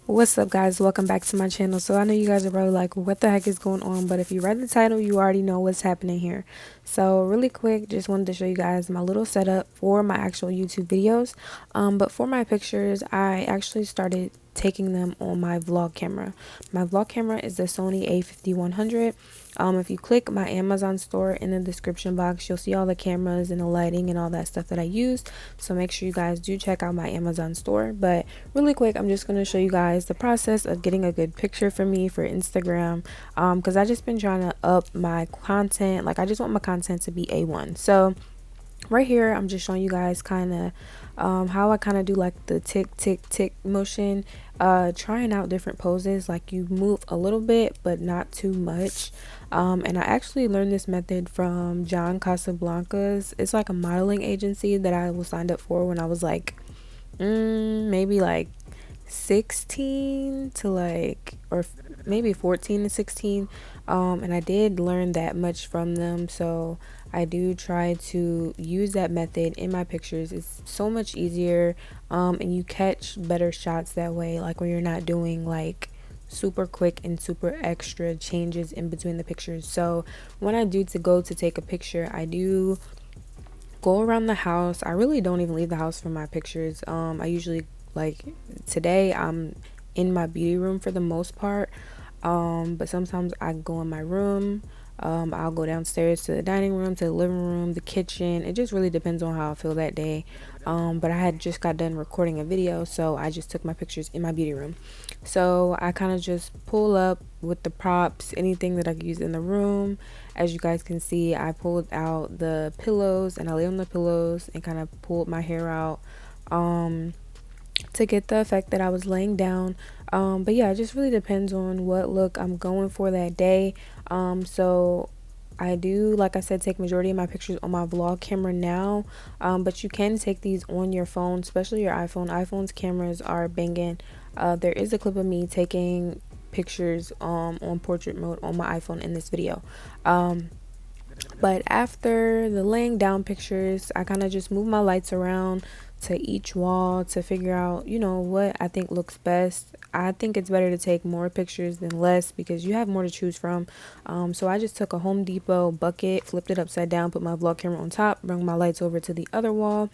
What's up, guys? Welcome back to my channel. So I know you guys are probably like, what the heck is going on? But if you read the title, you already know what's happening here. So really quick, just wanted to show you guys my little setup for my actual YouTube videos. But for my pictures, I actually started taking them on my vlog camera. My vlog camera is the Sony A5100. If you click my Amazon store in the description box, you'll see all the cameras and the lighting and all that stuff that I use. So make sure you guys do check out my Amazon store. But really quick, I'm just going to show you guys the process of getting a good picture for me for Instagram, because I just been trying to up my content. Like, I just want my content to be A1. So right here I'm just showing you guys kind of how I kind of do like the tick tick tick motion, trying out different poses. Like, you move a little bit but not too much. And I actually learned this method from John Casablancas. It's like a modeling agency that I was signed up for when I was like maybe like 16 to like, or maybe 14 to 16. And I did learn that much from them, so I do try to use that method in my pictures. It's so much easier, and you catch better shots that way, like when you're not doing like super quick and super extra changes in between the pictures. So when I do to go to take a picture, I do go around the house. I really don't even leave the house for my pictures. I usually, like today, I'm in my beauty room for the most part. But sometimes I go in my room. I'll go downstairs to the dining room, to the living room, the kitchen. It just really depends on how I feel that day. But I had just got done recording a video, so I just took my pictures in my beauty room. So I kind of just pull up with the props, anything that I could use in the room. As you guys can see, I pulled out the pillows and I lay on the pillows and kind of pulled my hair out to get the effect that I was laying down. But yeah, it just really depends on what look I'm going for that day. So I do, like I said, take majority of my pictures on my vlog camera now. But you can take these on your phone, especially your iPhone. iPhone's cameras are banging. There is a clip of me taking pictures on portrait mode on my iPhone in this video. But after the laying down pictures, I kind of just move my lights around to each wall to figure out, what I think looks best. I think it's better to take more pictures than less because you have more to choose from. So I just took a Home Depot bucket, flipped it upside down, put my vlog camera on top, bring my lights over to the other wall,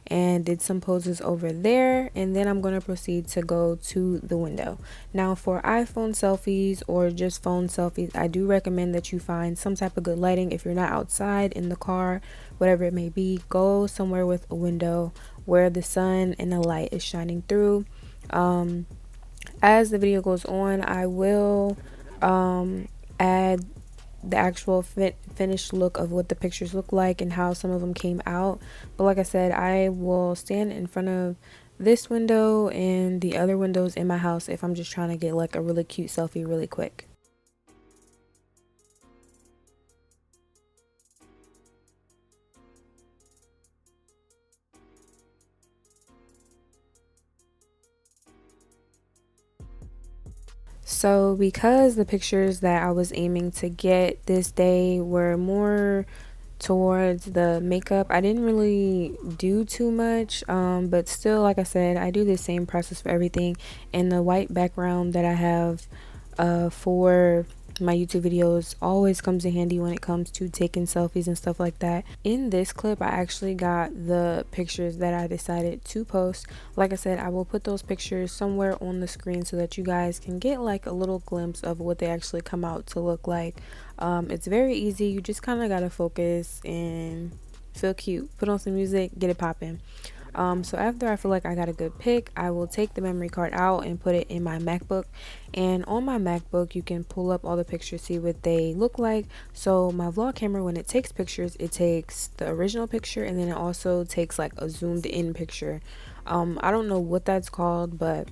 and did some poses over there. And then I'm going to proceed to go to the window. Now, for iPhone selfies or just phone selfies, I do recommend that you find some type of good lighting. If you're not outside, in the car, whatever it may be, go somewhere with a window where the sun and the light is shining through. As the video goes on, I will add the actual finished look of what the pictures look like and how some of them came out. But like I said, I will stand in front of this window and the other windows in my house if I'm just trying to get like a really cute selfie really quick. So because the pictures that I was aiming to get this day were more towards the makeup, I didn't really do too much, but still, like I said, I do the same process for everything. And the white background that I have for my YouTube videos always comes in handy when it comes to taking selfies and stuff like that. In this clip, I actually got the pictures that I decided to post. Like I said, I will put those pictures somewhere on the screen so that you guys can get like a little glimpse of what they actually come out to look like. It's very easy. You just kind of gotta focus and feel cute, put on some music, get it popping. So after I feel like I got a good pick, I will take the memory card out and put it in my MacBook. And on my MacBook, you can pull up all the pictures, see what they look like. So my vlog camera, when it takes pictures, it takes the original picture and then it also takes like a zoomed in picture. I don't know what that's called, but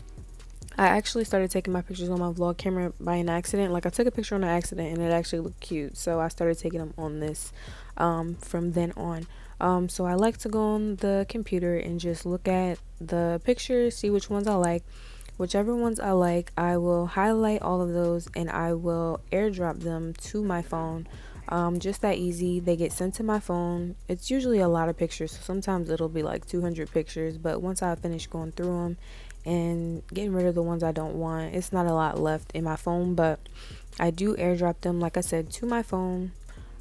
I actually started taking my pictures on my vlog camera by an accident. Like, I took a picture on an accident and it actually looked cute, so I started taking them on this from then on. So I like to go on the computer and just look at the pictures, see which ones I like. Whichever ones I like, I will highlight all of those and I will airdrop them to my phone. Just that easy. They get sent to my phone. It's usually a lot of pictures, so sometimes it'll be like 200 pictures, but once I finish going through them and getting rid of the ones I don't want, it's not a lot left in my phone, but I do airdrop them, like I said, to my phone.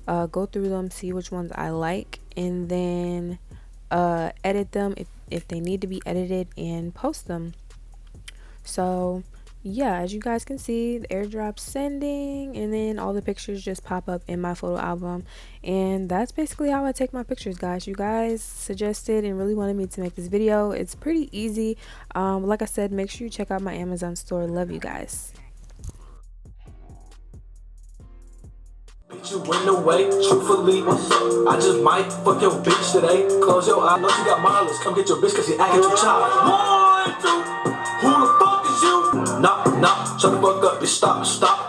Go through them, see which ones I like, and then edit them if they need to be edited, and post them. So yeah, as you guys can see, the airdrop sending, and then all the pictures just pop up in my photo album. And that's basically how I take my pictures, guys. You guys suggested and really wanted me to make this video. It's pretty easy. Like I said, make sure you check out my Amazon store. Love you guys. You went away, truthfully. I just might fuck your bitch today. Close your eyes, know you got mileage. Come get your bitch cause she acting too child. 1, 2, who the fuck is you? Knock, knock, shut the fuck up, bitch, stop, stop.